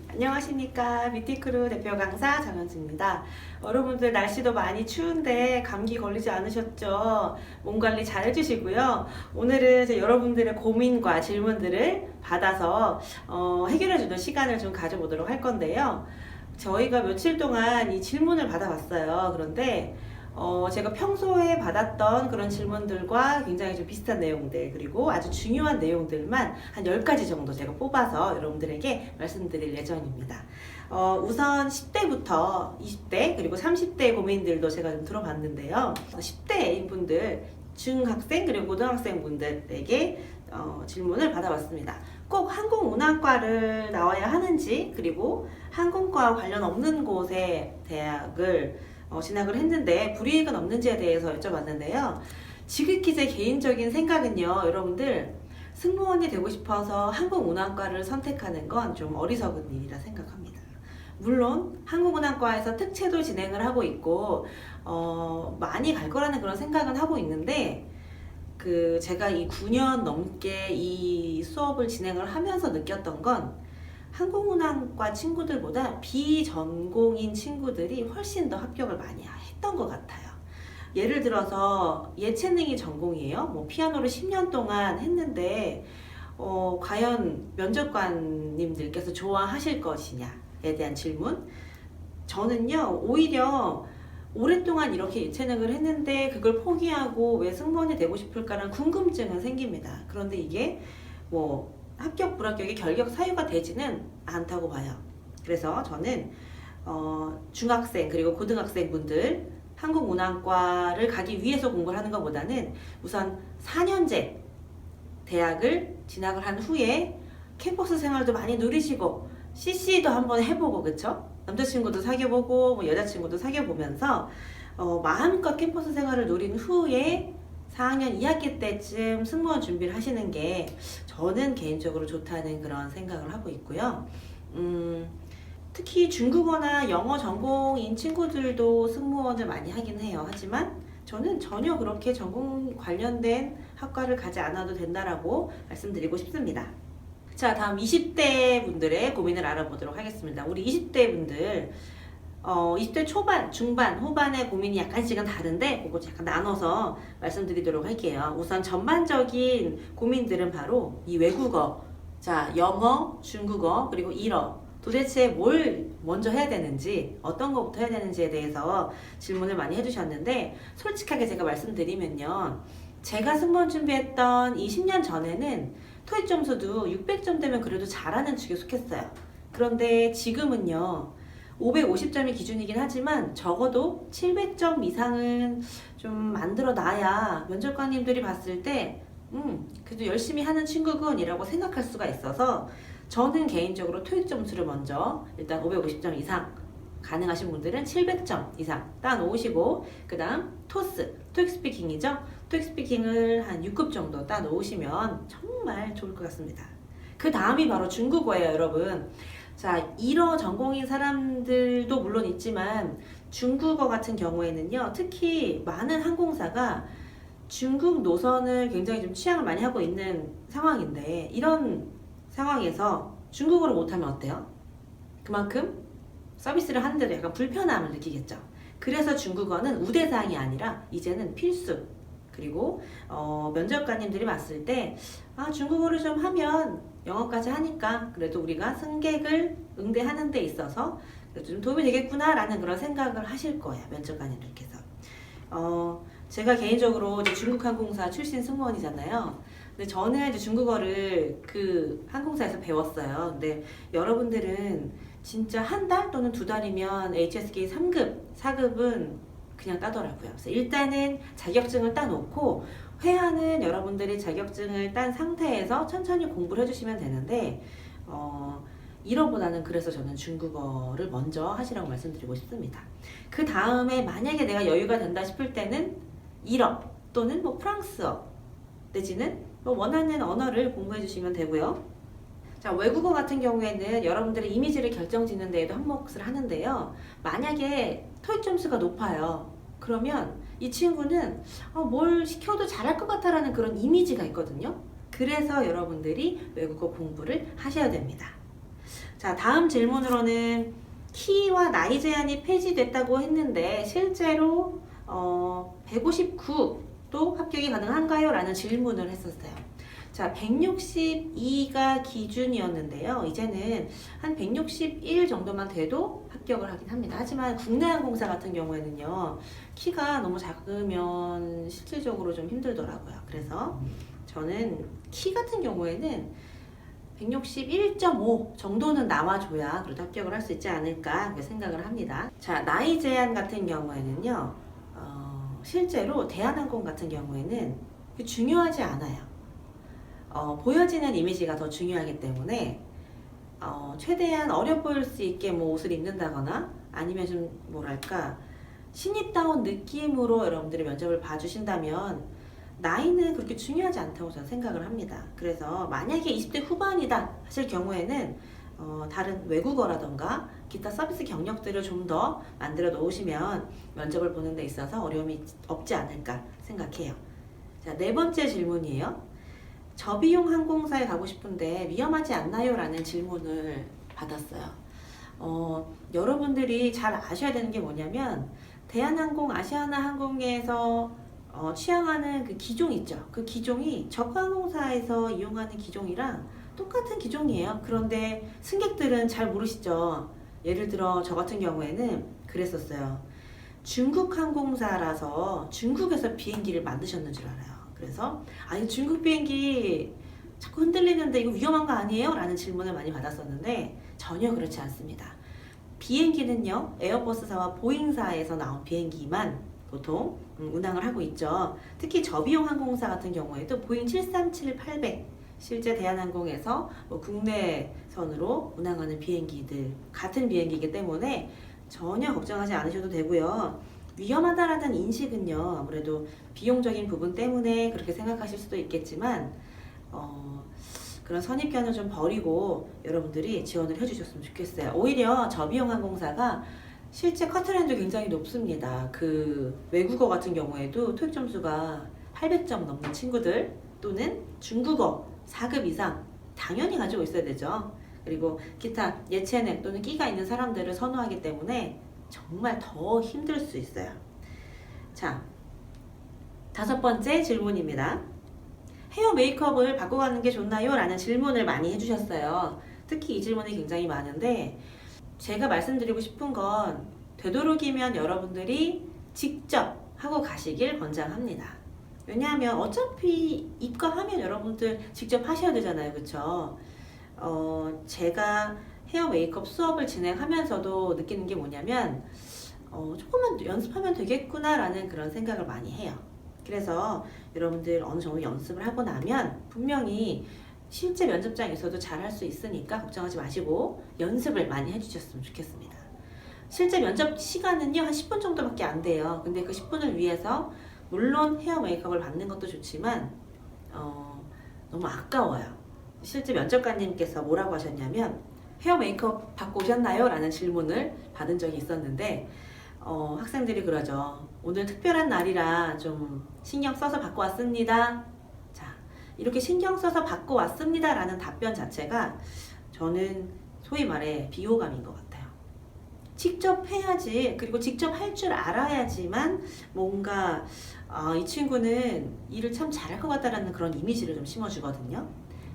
안녕하십니까. 뷰티크루 대표 강사 정현수입니다. 여러분들 날씨도 많이 추운데 감기 걸리지 않으셨죠? 몸 관리 잘 해주시고요. 오늘은 이제 여러분들의 고민과 질문들을 받아서 해결해주는 시간을 좀 가져보도록 할 건데요. 저희가 며칠 동안 이 질문을 받아봤어요. 그런데 제가 평소에 받았던 그런 질문들과 굉장히 좀 비슷한 내용들, 그리고 아주 중요한 내용들만 한 10가지 정도 제가 뽑아서 여러분들에게 말씀드릴 예정입니다. 우선 10대부터 20대, 그리고 30대 고민들도 제가 좀 들어봤는데요. 10대인 분들, 중학생, 그리고 고등학생 분들에게 질문을 받아봤습니다. 꼭 항공운항과를 나와야 하는지, 그리고 항공과 관련 없는 곳에 대학을 진학을 했는데 불이익은 없는지에 대해서 여쭤봤는데요. 지극히 제 개인적인 생각은요, 여러분들 승무원이 되고 싶어서 항공운항과를 선택하는 건 좀 어리석은 일이라 생각합니다. 물론 항공운항과에서 특채도 진행을 하고 있고 많이 갈 거라는 그런 생각은 하고 있는데, 제가 이 9년 넘게 이 수업을 진행을 하면서 느꼈던 건 항공운항과 친구들보다 비전공인 친구들이 훨씬 더 합격을 많이 했던 것 같아요. 예를 들어서 예체능이 전공이에요. 뭐 피아노를 10년 동안 했는데 과연 면접관님들께서 좋아하실 것이냐에 대한 질문. 저는요, 오히려 오랫동안 이렇게 예체능을 했는데 그걸 포기하고 왜 승무원이 되고 싶을까라는 궁금증은 생깁니다. 그런데 이게 뭐 합격 불합격의 결격 사유가 되지는 않다고 봐요. 그래서 저는 중학생 그리고 고등학생 분들 항공운항과를 가기 위해서 공부를 하는 것보다는 우선 4년제 대학을 진학을 한 후에 캠퍼스 생활도 많이 누리시고 CC도 한번 해보고, 그쵸? 남자친구도 사귀어보고 뭐 여자친구도 사귀어보면서 마음껏 캠퍼스 생활을 누린 후에 4학년 2학기 때쯤 승무원 준비를 하시는 게 저는 개인적으로 좋다는 그런 생각을 하고 있고요. 특히 중국어나 영어 전공인 친구들도 승무원을 많이 하긴 해요. 하지만 저는 전혀 그렇게 전공 관련된 학과를 가지 않아도 된다라고 말씀드리고 싶습니다. 자, 다음 20대 분들의 고민을 알아보도록 하겠습니다. 우리 20대 분들 20대 초반, 중반, 후반의 고민이 약간씩은 다른데 그거 약간 나눠서 말씀드리도록 할게요. 우선 전반적인 고민들은 바로 이 외국어, 자, 영어, 중국어, 그리고 일어, 도대체 뭘 먼저 해야 되는지, 어떤 것부터 해야 되는지에 대해서 질문을 많이 해주셨는데, 솔직하게 제가 말씀드리면요, 제가 승무원 준비했던 이 10년 전에는 토익 점수도 600점 되면 그래도 잘하는 축에 속했어요. 그런데 지금은요, 550점이 기준이긴 하지만 적어도 700점 이상은 좀 만들어 놔야 면접관님들이 봤을 때 그래도 열심히 하는 친구군 이라고 생각할 수가 있어서, 저는 개인적으로 토익 점수를 먼저 일단 550점 이상, 가능하신 분들은 700점 이상 따 놓으시고, 그 다음 토스, 토익 스피킹이죠. 토익 스피킹을 한 6급 정도 따 놓으시면 정말 좋을 것 같습니다. 그 다음이 바로 중국어예요, 여러분. 자, 일어 전공인 사람들도 물론 있지만 중국어 같은 경우에는요, 특히 많은 항공사가 중국 노선을 굉장히 좀 취향을 많이 하고 있는 상황인데, 이런 상황에서 중국어를 못하면 어때요? 그만큼 서비스를 하는데도 약간 불편함을 느끼겠죠. 그래서 중국어는 우대사항이 아니라 이제는 필수. 그리고 면접관님들이 봤을 때 중국어를 좀 하면 영어까지 하니까 그래도 우리가 승객을 응대하는 데 있어서 그래도 좀 도움이 되겠구나 라는 그런 생각을 하실 거예요, 면접관님들께서. 제가 개인적으로 이제 중국항공사 출신 승무원이잖아요. 근데 저는 이제 중국어를 그 항공사에서 배웠어요. 근데 여러분들은 진짜 한 달 또는 2달이면 HSK 3급, 4급은 그냥 따더라고요. 그래서 일단은 자격증을 따놓고 회화는 여러분들이 자격증을 딴 상태에서 천천히 공부를 해주시면 되는데, 이러보다는 그래서 저는 중국어를 먼저 하시라고 말씀드리고 싶습니다. 그 다음에 만약에 내가 여유가 된다 싶을 때는 일어 또는 뭐 프랑스어 내지는 뭐 원하는 언어를 공부해 주시면 되고요. 자, 외국어 같은 경우에는 여러분들의 이미지를 결정짓는 데에도 한몫을 하는데요. 만약에 토익 점수가 높아요. 그러면 이 친구는 뭘 시켜도 잘할 것 같다라는 그런 이미지가 있거든요. 그래서 여러분들이 외국어 공부를 하셔야 됩니다. 자, 다음 질문으로는 키와 나이 제한이 폐지됐다고 했는데 실제로 159도 합격이 가능한가요? 라는 질문을 했었어요. 자, 162가 기준이었는데요. 이제는 한 161 정도만 돼도 합격을 하긴 합니다. 하지만 국내항공사 같은 경우에는요, 키가 너무 작으면 실질적으로 좀 힘들더라고요. 그래서 저는 키 같은 경우에는 161.5 정도는 나와줘야 그래도 합격을 할 수 있지 않을까 그렇게 생각을 합니다. 자, 나이 제한 같은 경우에는요, 실제로 대한항공 같은 경우에는 중요하지 않아요. 보여지는 이미지가 더 중요하기 때문에 최대한 어려 보일 수 있게 뭐 옷을 입는다거나 아니면 좀 뭐랄까 신입다운 느낌으로 여러분들이 면접을 봐주신다면 나이는 그렇게 중요하지 않다고 저는 생각을 합니다. 그래서 만약에 20대 후반이다 하실 경우에는 다른 외국어라던가 기타 서비스 경력들을 좀 더 만들어 놓으시면 면접을 보는 데 있어서 어려움이 없지 않을까 생각해요. 자, 네 번째 질문이에요. 저비용 항공사에 가고 싶은데 위험하지 않나요? 라는 질문을 받았어요. 여러분들이 잘 아셔야 되는 게 뭐냐면 대한항공, 아시아나항공에서 취향하는 그 기종 있죠. 그 기종이 저가항공사에서 이용하는 기종이랑 똑같은 기종이에요. 그런데 승객들은 잘 모르시죠. 예를 들어 저 같은 경우에는 그랬었어요. 중국 항공사라서 중국에서 비행기를 만드셨는 줄 알아요. 그래서 아니 중국 비행기 자꾸 흔들리는데 이거 위험한 거 아니에요? 라는 질문을 많이 받았었는데 전혀 그렇지 않습니다. 비행기는요, 에어버스사와 보잉사에서 나온 비행기만 보통 운항을 하고 있죠. 특히 저비용 항공사 같은 경우에도 보잉 737-800 실제 대한항공에서 국내선으로 운항하는 비행기들 같은 비행기이기 때문에 전혀 걱정하지 않으셔도 되고요. 위험하다라는 인식은요, 아무래도 비용적인 부분 때문에 그렇게 생각하실 수도 있겠지만 그런 선입견을 좀 버리고 여러분들이 지원을 해주셨으면 좋겠어요. 오히려 저비용 항공사가 실제 커트라인도 굉장히 높습니다. 그 외국어 같은 경우에도 토익 점수가 800점 넘는 친구들 또는 중국어 4급 이상 당연히 가지고 있어야 되죠. 그리고 기타 예체능 또는 끼가 있는 사람들을 선호하기 때문에 정말 더 힘들 수 있어요. 자, 다섯 번째 질문입니다. 헤어 메이크업을 바꿔가는 게 좋나요? 라는 질문을 많이 해주셨어요. 특히 이 질문이 굉장히 많은데 제가 말씀드리고 싶은 건 되도록이면 여러분들이 직접 하고 가시길 권장합니다. 왜냐하면 어차피 입과하면 여러분들 직접 하셔야 되잖아요. 그쵸? 제가 헤어 메이크업 수업을 진행하면서도 느끼는 게 뭐냐면 조금만 연습하면 되겠구나 라는 그런 생각을 많이 해요. 그래서 여러분들 어느 정도 연습을 하고 나면 분명히 실제 면접장에서도 잘 할 수 있으니까 걱정하지 마시고 연습을 많이 해주셨으면 좋겠습니다. 실제 면접 시간은요 한 10분 정도밖에 안 돼요. 근데 그 10분을 위해서 물론 헤어 메이크업을 받는 것도 좋지만 너무 아까워요. 실제 면접관님께서 뭐라고 하셨냐면 헤어 메이크업 받고 오셨나요? 라는 질문을 받은 적이 있었는데 학생들이 그러죠. 오늘 특별한 날이라 좀 신경 써서 받고 왔습니다. 자, 이렇게 신경 써서 받고 왔습니다 라는 답변 자체가 저는 소위 말해 비호감인 것 같아요. 직접 해야지, 그리고 직접 할 줄 알아야지만 뭔가 이 친구는 일을 참 잘할 것 같다라는 그런 이미지를 좀 심어주거든요.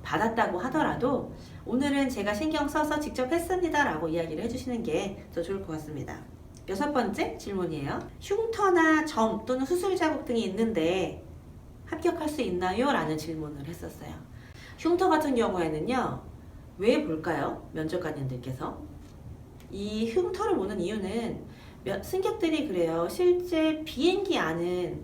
받았다고 하더라도 오늘은 제가 신경 써서 직접 했습니다 라고 이야기를 해주시는 게 더 좋을 것 같습니다. 여섯 번째 질문이에요. 흉터나 점 또는 수술 자국 등이 있는데 합격할 수 있나요? 라는 질문을 했었어요. 흉터 같은 경우에는요, 왜 볼까요? 면접관님들께서 이 흉터를 보는 이유는 승객들이 그래요. 실제 비행기 안은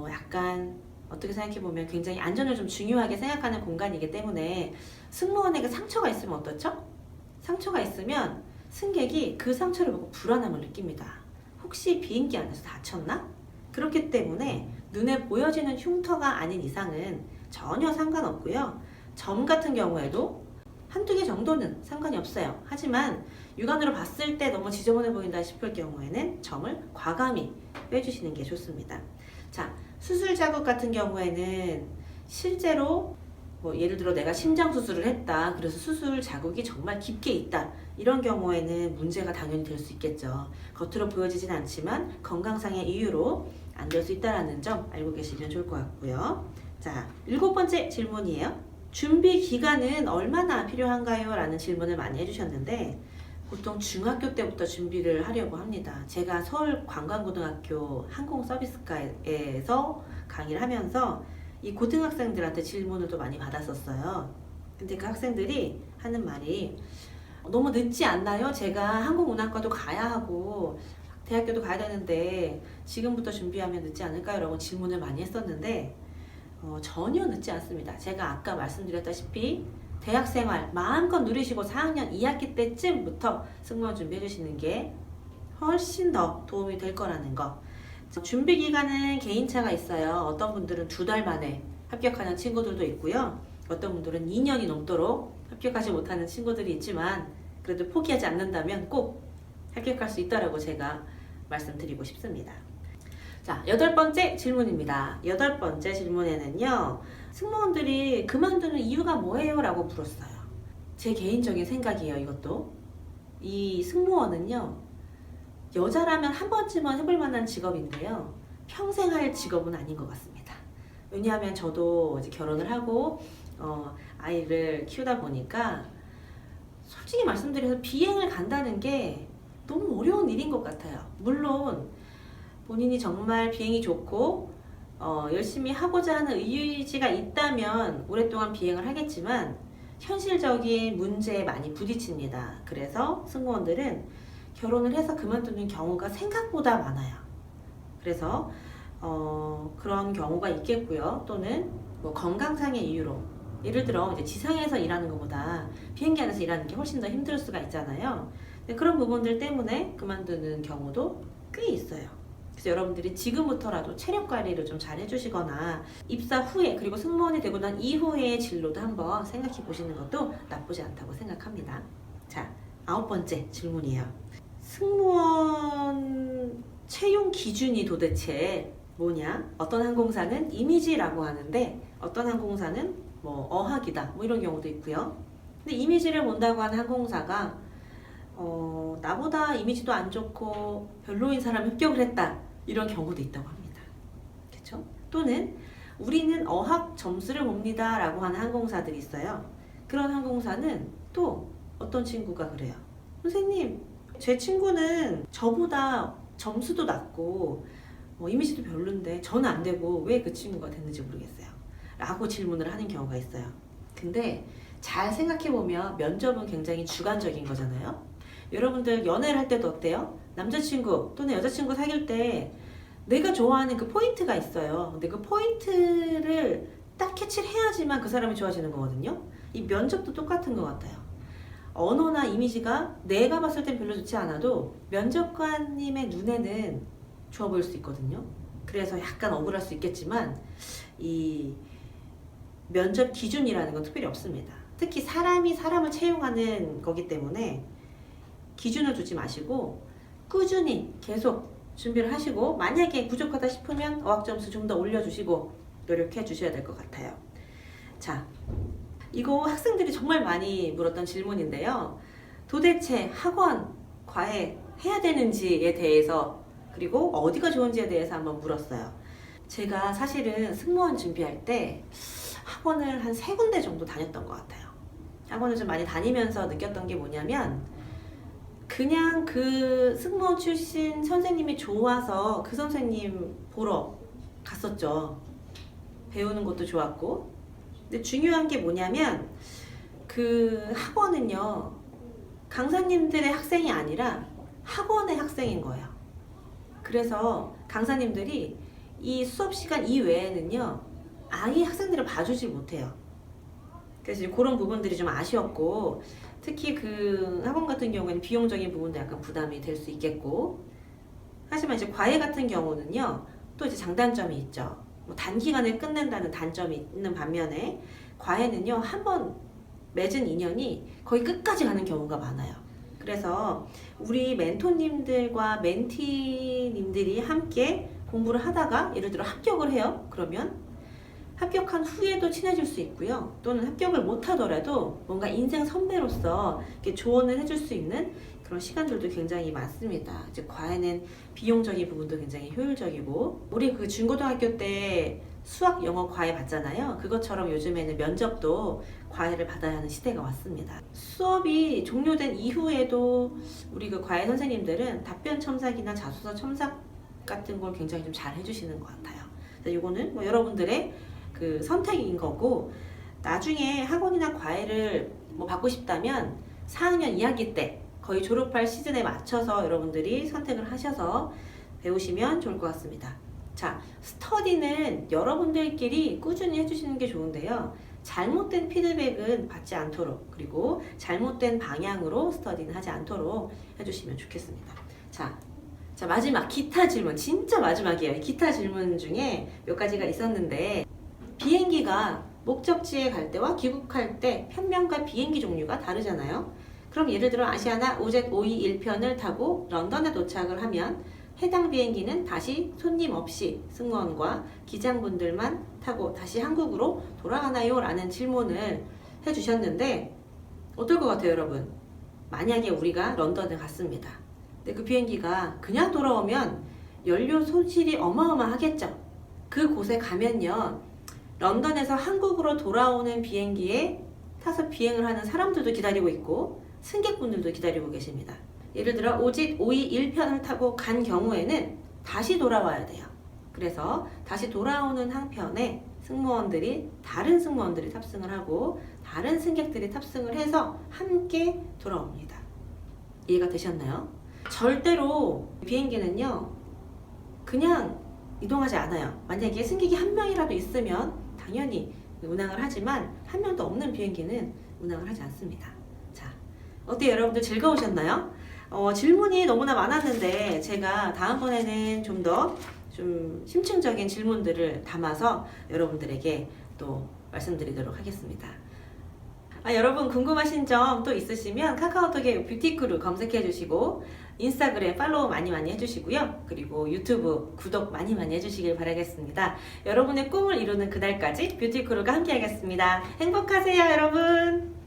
약간 어떻게 생각해보면 굉장히 안전을 좀 중요하게 생각하는 공간이기 때문에 승무원에게 상처가 있으면 어떻죠? 상처가 있으면 승객이 그 상처를 보고 불안함을 느낍니다. 혹시 비행기 안에서 다쳤나? 그렇기 때문에 눈에 보여지는 흉터가 아닌 이상은 전혀 상관없고요. 점 같은 경우에도 한두 개 정도는 상관이 없어요. 하지만 육안으로 봤을 때 너무 지저분해 보인다 싶을 경우에는 점을 과감히 빼주시는 게 좋습니다. 자, 수술 자국 같은 경우에는 실제로 뭐 예를 들어 내가 심장 수술을 했다. 그래서 수술 자국이 정말 깊게 있다. 이런 경우에는 문제가 당연히 될 수 있겠죠. 겉으로 보여지진 않지만 건강상의 이유로 안 될 수 있다는 점 알고 계시면 좋을 것 같고요. 자, 7번째 질문이에요. 준비 기간은 얼마나 필요한가요? 라는 질문을 많이 해주셨는데 보통 중학교 때부터 준비를 하려고 합니다. 제가 서울관광고등학교 항공서비스과에서 강의를 하면서 이 고등학생들한테 질문을 또 많이 받았었어요. 근데 그 학생들이 하는 말이 너무 늦지 않나요? 제가 항공운항과도 가야 하고 대학교도 가야 되는데 지금부터 준비하면 늦지 않을까요? 라고 질문을 많이 했었는데 전혀 늦지 않습니다. 제가 아까 말씀드렸다시피 대학생활 마음껏 누리시고 4학년 2학기 때쯤부터 승무원 준비해 주시는 게 훨씬 더 도움이 될 거라는 거. 준비 기간은 개인차가 있어요. 어떤 분들은 2달 만에 합격하는 친구들도 있고요. 어떤 분들은 2년이 넘도록 합격하지 못하는 친구들이 있지만 그래도 포기하지 않는다면 꼭 합격할 수 있다라고 제가 말씀드리고 싶습니다. 자, 8번째 질문입니다. 8번째 질문에는요, 승무원들이 그만두는 이유가 뭐예요? 라고 물었어요. 제 개인적인 생각이에요, 이것도. 이 승무원은요, 여자라면 한 번쯤은 해볼 만한 직업인데요, 평생 할 직업은 아닌 것 같습니다. 왜냐하면 저도 이제 결혼을 하고, 아이를 키우다 보니까, 솔직히 말씀드려서 비행을 간다는 게 너무 어려운 일인 것 같아요. 물론, 본인이 정말 비행이 좋고 열심히 하고자 하는 의지가 있다면 오랫동안 비행을 하겠지만 현실적인 문제에 많이 부딪힙니다. 그래서 승무원들은 결혼을 해서 그만두는 경우가 생각보다 많아요. 그래서 그런 경우가 있겠고요. 또는 뭐 건강상의 이유로 예를 들어 이제 지상에서 일하는 것보다 비행기 안에서 일하는 게 훨씬 더 힘들 수가 있잖아요. 그런 부분들 때문에 그만두는 경우도 꽤 있어요. 그래서 여러분들이 지금부터라도 체력 관리를 좀 잘 해주시거나 입사 후에 그리고 승무원이 되고 난 이후의 진로도 한번 생각해 보시는 것도 나쁘지 않다고 생각합니다. 자, 9번째 질문이에요. 승무원 채용 기준이 도대체 뭐냐? 어떤 항공사는 이미지라고 하는데 어떤 항공사는 뭐 어학이다 뭐 이런 경우도 있고요. 근데 이미지를 본다고 하는 항공사가 나보다 이미지도 안 좋고 별로인 사람이 합격을 했다 이런 경우도 있다고 합니다. 그렇죠? 또는 우리는 어학 점수를 봅니다 라고 하는 항공사들이 있어요. 그런 항공사는 또 어떤 친구가 그래요. 선생님, 제 친구는 저보다 점수도 낮고 이미지도 별론데 저는 안 되고 왜 그 친구가 됐는지 모르겠어요 라고 질문을 하는 경우가 있어요. 근데 잘 생각해보면 면접은 굉장히 주관적인 거잖아요. 여러분들 연애를 할 때도 어때요? 남자친구 또는 여자친구 사귈 때 내가 좋아하는 그 포인트가 있어요. 근데 그 포인트를 딱 캐치를 해야지만 그 사람이 좋아지는 거거든요. 이 면접도 똑같은 것 같아요. 언어나 이미지가 내가 봤을 땐 별로 좋지 않아도 면접관님의 눈에는 좋아 보일 수 있거든요. 그래서 약간 억울할 수 있겠지만 이 면접 기준이라는 건 특별히 없습니다. 특히 사람이 사람을 채용하는 거기 때문에 기준을 두지 마시고 꾸준히 계속 준비를 하시고 만약에 부족하다 싶으면 어학점수 좀 더 올려주시고 노력해 주셔야 될 것 같아요. 자, 이거 학생들이 정말 많이 물었던 질문인데요. 도대체 학원, 과외 해야 되는지에 대해서 그리고 어디가 좋은지에 대해서 한번 물었어요. 제가 사실은 승무원 준비할 때 학원을 한 3군데 정도 다녔던 것 같아요. 학원을 좀 많이 다니면서 느꼈던 게 뭐냐면 그냥 그 승무원 출신 선생님이 좋아서 그 선생님 보러 갔었죠. 배우는 것도 좋았고. 근데 중요한 게 뭐냐면 그 학원은요, 강사님들의 학생이 아니라 학원의 학생인 거예요. 그래서 강사님들이 이 수업 시간 이외에는요, 아예 학생들을 봐주질 못해요. 그래서 그런 부분들이 좀 아쉬웠고, 특히 그 학원 같은 경우에는 비용적인 부분도 약간 부담이 될 수 있겠고, 하지만 이제 과외 같은 경우는요, 또 이제 장단점이 있죠. 뭐 단기간에 끝낸다는 단점이 있는 반면에 과외는요, 한번 맺은 인연이 거의 끝까지 가는 경우가 많아요. 그래서 우리 멘토님들과 멘티님들이 함께 공부를 하다가 예를 들어 합격을 해요. 그러면 합격한 후에도 친해질 수 있고요. 또는 합격을 못하더라도 뭔가 인생 선배로서 이렇게 조언을 해줄 수 있는 그런 시간들도 굉장히 많습니다. 이제 과외는 비용적인 부분도 굉장히 효율적이고, 우리 그 중고등학교 때 수학, 영어 과외 받잖아요. 그것처럼 요즘에는 면접도 과외를 받아야 하는 시대가 왔습니다. 수업이 종료된 이후에도 우리 그 과외 선생님들은 답변 첨삭이나 자소서 첨삭 같은 걸 굉장히 좀 잘 해주시는 것 같아요. 이거는 뭐 여러분들의 그 선택인 거고, 나중에 학원이나 과외를 뭐 받고 싶다면 4학년 2학기 때 거의 졸업할 시즌에 맞춰서 여러분들이 선택을 하셔서 배우시면 좋을 것 같습니다. 자, 스터디는 여러분들끼리 꾸준히 해주시는 게 좋은데요. 잘못된 피드백은 받지 않도록, 그리고 잘못된 방향으로 스터디는 하지 않도록 해주시면 좋겠습니다. 자, 마지막 기타 질문, 진짜 마지막이에요. 기타 질문 중에 몇 가지가 있었는데, 비행기가 목적지에 갈 때와 귀국할 때 편명과 비행기 종류가 다르잖아요. 그럼 예를 들어 아시아나 OZ521편을 타고 런던에 도착을 하면 해당 비행기는 다시 손님 없이 승무원과 기장분들만 타고 다시 한국으로 돌아가나요? 라는 질문을 해주셨는데, 어떨 것 같아요, 여러분? 만약에 우리가 런던에 갔습니다. 근데 그 비행기가 그냥 돌아오면 연료 손실이 어마어마하겠죠. 그 곳에 가면요, 런던에서 한국으로 돌아오는 비행기에 타서 비행을 하는 사람들도 기다리고 있고 승객분들도 기다리고 계십니다. 예를 들어 OZ521편을 타고 간 경우에는 다시 돌아와야 돼요. 그래서 다시 돌아오는 항편에 다른 승무원들이 탑승을 하고 다른 승객들이 탑승을 해서 함께 돌아옵니다. 이해가 되셨나요? 절대로 비행기는요, 그냥 이동하지 않아요. 만약에 승객이 한 명이라도 있으면 당연히 운항을 하지만 한 명도 없는 비행기는 운항을 하지 않습니다. 자, 어때요? 여러분들 즐거우셨나요? 질문이 너무나 많았는데 제가 다음번에는 좀 더 심층적인 질문들을 담아서 여러분들에게 또 말씀드리도록 하겠습니다. 여러분 궁금하신 점 또 있으시면 카카오톡에 뷰티크루 검색해 주시고 인스타그램 팔로우 많이 해주시고요. 그리고 유튜브 구독 많이 해주시길 바라겠습니다. 여러분의 꿈을 이루는 그날까지 뷰티크루가 함께 하겠습니다. 행복하세요, 여러분.